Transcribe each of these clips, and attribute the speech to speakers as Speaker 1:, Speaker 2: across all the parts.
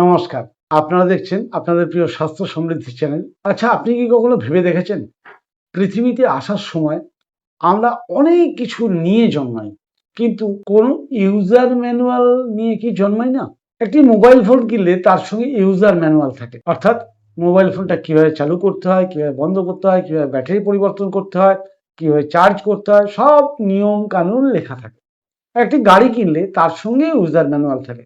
Speaker 1: নমস্কার। আপনারা দেখছেন আপনাদের প্রিয় স্বাস্থ্য সমৃদ্ধি চ্যানেল। আচ্ছা, আপনি কি কখনো ভেবে দেখেছেন পৃথিবীতে আসার সময় আমরা অনেক কিছু নিয়ে জন্মাই, কিন্তু কোনো ইউজার ম্যানুয়াল নিয়ে কি জন্মাই না? একটি মোবাইল ফোন কিনলে তার সঙ্গে ইউজার ম্যানুয়াল থাকে, অর্থাৎ মোবাইল ফোনটা কিভাবে চালু করতে হয়, কিভাবে বন্ধ করতে হয়, কিভাবে ব্যাটারি পরিবর্তন করতে হয়, কিভাবে চার্জ করতে হয়, সব নিয়ম কানুন লেখা থাকে। একটি গাড়ি কিনলে তার সঙ্গে ইউজার ম্যানুয়াল থাকে।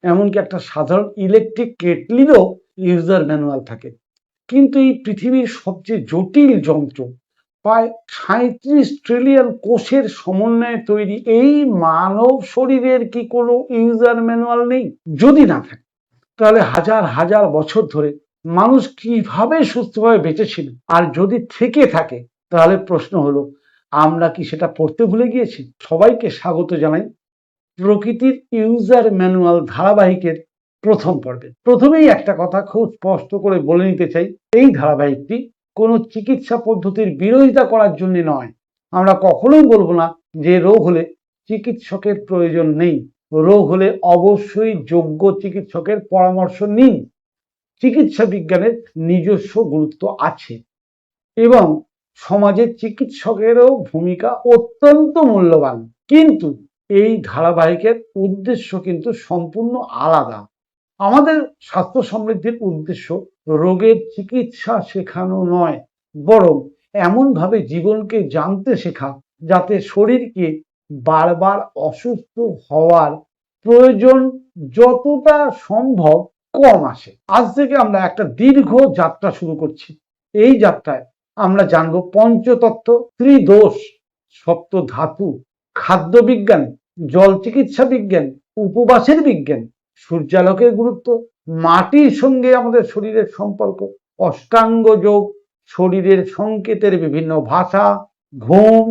Speaker 1: এমনকি একটা সাধারণ ইলেকট্রিক কেটলিরও ইউজার ম্যানুয়াল থাকে। কিন্তু এই পৃথিবীর সবচেয়ে জটিল যন্ত্র, প্রায় ৩৭ ট্রিলিয়ন কোষের সমন্বয়ে তৈরি এই মানব শরীরের কি কোনো ইউজার ম্যানুয়াল নেই? যদি না থাকে, তাহলে হাজার হাজার বছর ধরে মানুষ কিভাবে সুস্থভাবে বেঁচেছিল? আর যদি থেকে থাকে, তাহলে প্রশ্ন হলো, আমরা কি সেটা পড়তে ভুলে গিয়েছি? সবাইকে স্বাগত জানাই প্রকৃতির ইউজার ম্যানুয়াল ধারাবাহিকের প্রথম পর্বে। প্রথমেই একটা কথা খুব স্পষ্ট করে বলে নিতে চাই, এই ধারাবাহিকটি কোনো চিকিৎসা পদ্ধতির বিরোধিতা করার জন্য নয়। আমরা কখনোই বলবো না যে রোগ হলে চিকিৎসকের প্রয়োজন নেই। রোগ হলে অবশ্যই যোগ্য চিকিৎসকের পরামর্শ নিন। চিকিৎসা বিজ্ঞানের নিজস্ব গুরুত্ব আছে এবং সমাজে চিকিৎসকেরও ভূমিকা অত্যন্ত মূল্যবান, কিন্তু এই ধারাবাহিকের উদ্দেশ্য কিন্তু সম্পূর্ণ আলাদা। আমাদের স্বাস্থ্য সমৃদ্ধির উদ্দেশ্য রোগের চিকিৎসা শেখানো নয়, বরং এমনভাবে জীবনকে জানতে শেখা যাতে শরীরকে বারবার অসুস্থ হওয়ার প্রয়োজন যতটা সম্ভব কম আসে। আজ থেকে আমরা একটা দীর্ঘ যাত্রা শুরু করছি। এই যাত্রায় আমরা জানব পঞ্চতত্ত্ব, ত্রিদোষ, সপ্ত ধাতু, খাদ্য বিজ্ঞান, জল চিকিৎসা বিজ্ঞান, উপবাসের বিজ্ঞান, সূর্যালোকের গুরুত্ব, মাটির সঙ্গে আমাদের শরীরের সম্পর্ক, অষ্টাঙ্গ যোগ, শরীরের সংকেতের বিভিন্ন ভাষা, ঘুম,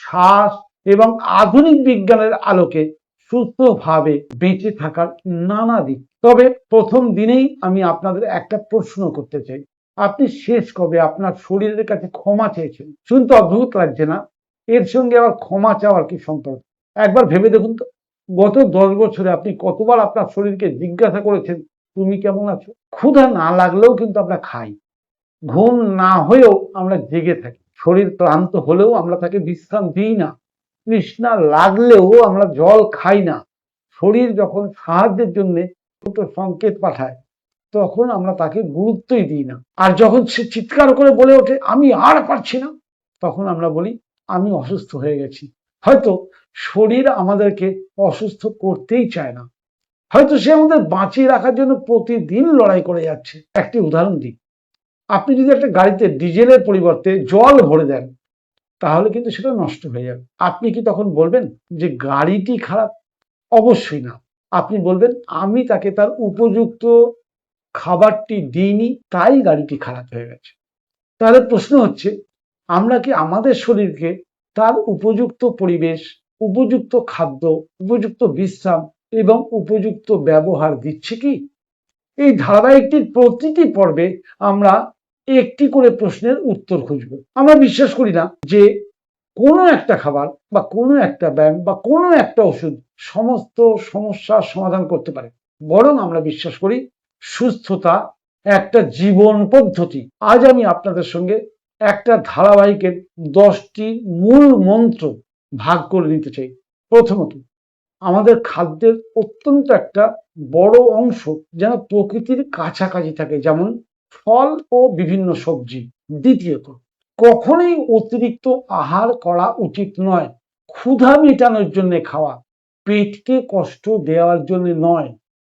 Speaker 1: শ্বাস এবং আধুনিক বিজ্ঞানের আলোকে সুস্থভাবে বেঁচে থাকার নানা দিক। তবে প্রথম দিনেই আমি আপনাদের একটা প্রশ্ন করতে চাই, আপনি শেষ কবে আপনার শরীরের কাছে ক্ষমা চেয়েছেন? শুনতে অদ্ভুত লাগছে না? এর সঙ্গে আবার ক্ষমা চাওয়ার কি সম্পর্ক? একবার ভেবে দেখুন তো, গত 10 বছরে আপনি কতবার আপনার শরীরকে জিজ্ঞাসা করেছেন তুমি কেমন আছো? ক্ষুধা না লাগলেও কিন্তু আমরা খাই, ঘুম না হয়েও আমরা জেগে থাকি, শরীর ক্লান্ত হলেও আমরা তাকে বিশ্রাম দিই না, তৃষ্ণা লাগলেও আমরা জল খাই না। শরীর যখন সাহায্যের জন্য ছোট সংকেত পাঠায়, তখন আমরা তাকে গুরুত্বই দিই না। আর যখন সে চিৎকার করে বলে ওঠে আমি আর পারছি না, তখন আমরা বলি আমি অসুস্থ হয়ে গেছি। হয়তো শরীর আমাদেরকে অসুস্থ করতেই চায় না, হয়তো সে আমাদের বাঁচিয়ে রাখার জন্য প্রতিদিন লড়াই করে যাচ্ছে। একটি উদাহরণ দিই, আপনি যদি একটা গাড়িতে ডিজেলের পরিবর্তে জল ভরে দেন, তাহলে কিন্তু সেটা নষ্ট হয়ে যাবে। আপনি কি তখন বলবেন যে গাড়িটি খারাপ? অবশ্যই না। আপনি বলবেন আমি তাকে তার উপযুক্ত খাবারটি দিইনি, তাই গাড়িটি খারাপ হয়ে গেছে। তাহলে প্রশ্ন হচ্ছে, আমরা কি আমাদের শরীরকে তার উপযুক্ত পরিবেশ, উপযুক্ত খাদ্য, উপযুক্ত বিশ্রাম এবং উপযুক্ত ব্যবহার দিচ্ছি কি? এই ধারাবাহিকটির প্রতিটি পর্বে আমরা একটি করে প্রশ্নের উত্তর খুঁজব। আমরা বিশ্বাস করি না যে কোনো একটা খাবার বা কোনো একটা ব্যায়াম বা কোনো একটা ওষুধ সমস্ত সমস্যার সমাধান করতে পারে, বরং আমরা বিশ্বাস করি সুস্থতা একটা জীবন পদ্ধতি। আজ আমি আপনাদের সঙ্গে একটা ধারাবাহিকের 10টি মূল মন্ত্র ভাগ করে নিতে চাই। প্রথমত, আমাদের খাদ্যের অত্যন্ত একটা বড় অংশ যেন প্রকৃতির কাছাকাছি থাকে, যেমন ফল ও বিভিন্ন সবজি। দ্বিতীয়ত, কখনোই অতিরিক্ত আহার করা উচিত নয়। ক্ষুধা মেটানোর জন্য খাওয়া, পেটকে কষ্ট দেওয়ার জন্য নয়।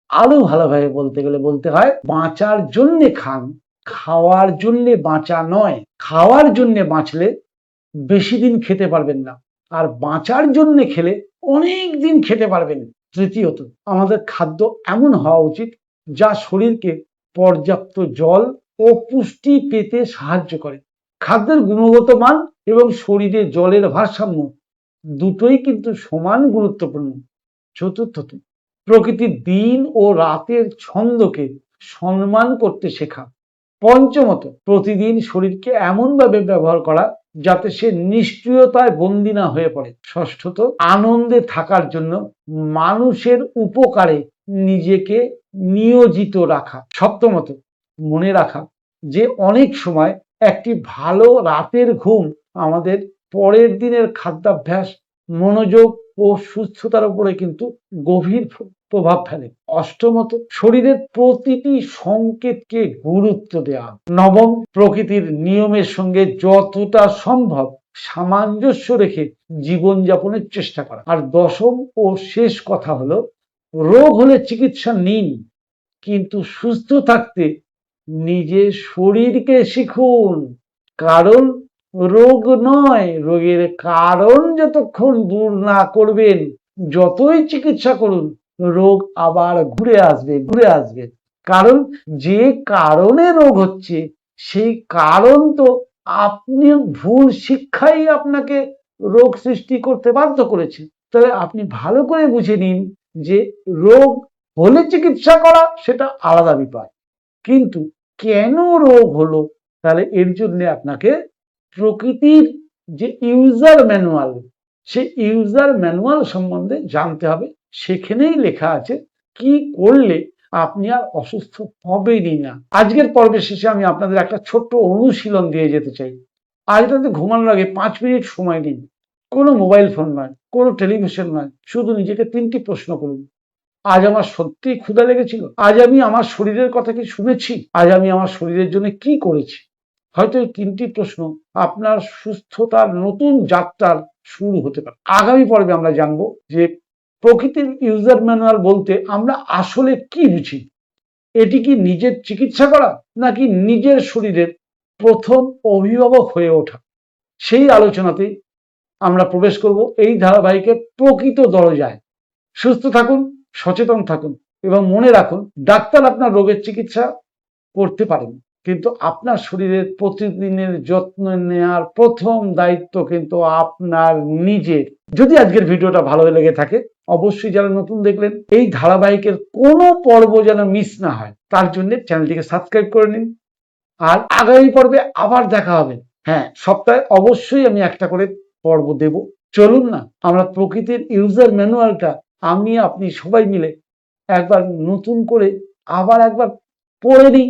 Speaker 1: আরো ভালোভাবে বলতে গেলে বলতে হয় বাঁচার জন্য খান, খাওয়ার জন্য বাঁচা নয়। খাওয়ার জন্য বাঁচলে বেশি দিন খেতে পারবেন না, আর বাঁচার জন্য খেলে অনেক দিন খেতে পারবেন। তৃতীয়ত, আমাদের খাদ্য এমন হওয়া উচিত যা শরীরকে পর্যাপ্ত জল ও পুষ্টি পেতে সাহায্য করে। খাদ্যের গুণগত মান এবং শরীরে জলের ভারসাম্য দুটোই কিন্তু সমান গুরুত্বপূর্ণ। চতুর্থত, প্রকৃতির দিন ও রাতের ছন্দকে সম্মান করতে শেখা। পঞ্চমত, প্রতিদিন শরীরকে এমনভাবে ব্যবহার করা যাতে সে নিষ্ক্রিয়তায় বন্দী না হয়ে পড়ে। ষষ্ঠত, আনন্দে থাকার জন্য মানুষের উপকারে নিজেকে নিয়োজিত রাখা। সপ্তমত, মনে রাখা যে অনেক সময় একটি ভালো রাতের ঘুম আমাদের পরের দিনের খাদ্যাভ্যাস, মনোযোগ ও সুস্থতার উপরে কিন্তু গভীর প্রভাব ফেলে। অষ্টমত, শরীরের প্রতিটি সংকেতকে গুরুত্ব দেওয়া। নবম, প্রকৃতির নিয়মের সঙ্গে যতটা সম্ভব সামঞ্জস্য রেখে জীবনযাপনের চেষ্টা করা। আর দশম ও শেষ কথা হলো, রোগ হলে চিকিৎসা নিন, কিন্তু সুস্থ থাকতে নিজের শরীরকে শিখুন। কারণ রোগ নয়, রোগের কারণ যতক্ষণ দূর না করবেন, যতই চিকিৎসা করুন, রোগ আবার ঘুরে আসবে। কারণ যে কারণে রোগ হচ্ছে, সেই কারণ তো আপনি ভুল শিক্ষাই আপনাকে রোগ সৃষ্টি করতে বাধ্য করেছে। তাহলে আপনি ভালো করে বুঝে নিন যে রোগ হলে চিকিৎসা করা সেটা আলাদা বিষয়, কিন্তু কেন রোগ হলো, তাহলে এর জন্য আপনাকে প্রকৃতির যে ইউজার ম্যানুয়াল, সেই ইউজার ম্যানুয়াল সম্বন্ধে জানতে হবে। সেখানেই লেখা আছে কি করলে আপনি আর অসুস্থ হবেনই না। আজকের পর্বের শেষে আমি আপনাদের একটা ছোট্ট অনুশীলন দিয়ে যেতে চাই। আজ রাতে ঘুমানোর আগে 5 মিনিট সময় নিন। কোনো মোবাইল ফোন নয়, কোনো টেলিভিশন নয়, শুধু নিজেকে 3টি প্রশ্ন করুন। আজ আমার সত্যিই ক্ষুধা লেগেছিল? আজ আমি আমার শরীরের কথা কি শুনেছি? আজ আমি আমার শরীরের জন্য কি করেছি? হয়তো এই 3টি প্রশ্ন আপনার সুস্থতার নতুন যাত্রার শুরু হতে পারে। আগামী পর্বে আমরা জানবো যে প্রকৃতির ইউজার ম্যানুয়াল বলতে আমরা আসলে কি বুঝি। এটি কি নিজের চিকিৎসা করা, নাকি নিজের শরীরের প্রথম অভিভাবক হয়ে ওঠা? সেই আলোচনাতে আমরা প্রবেশ করব এই ধারাবাহিকের প্রকৃত দরজায়। সুস্থ থাকুন, সচেতন থাকুন এবং মনে রাখুন, ডাক্তার আপনার রোগের চিকিৎসা করতে পারেন, কিন্তু আপনার শরীরের প্রতিদিনের যত্ন নেওয়ার প্রথম দায়িত্ব কিন্তু আপনার নিজের। যদি আজকের ভিডিওটা ভালো লেগে থাকে, অবশ্যই যারা নতুন দেখলেন, এই ধারাবাহিকের কোনো পর্ব যেন মিস না হয়, তার জন্য চ্যানেলটিকে সাবস্ক্রাইব করে নিন। আর আগামী পর্বে আবার দেখা হবে। হ্যাঁ, সপ্তাহে অবশ্যই আমি একটা করে পর্ব দেব। চলুন না আমরা প্রকৃতির ইউজার ম্যানুয়ালটা আমি আপনি সবাই মিলে একবার নতুন করে আবার একবার পড়ে নিই।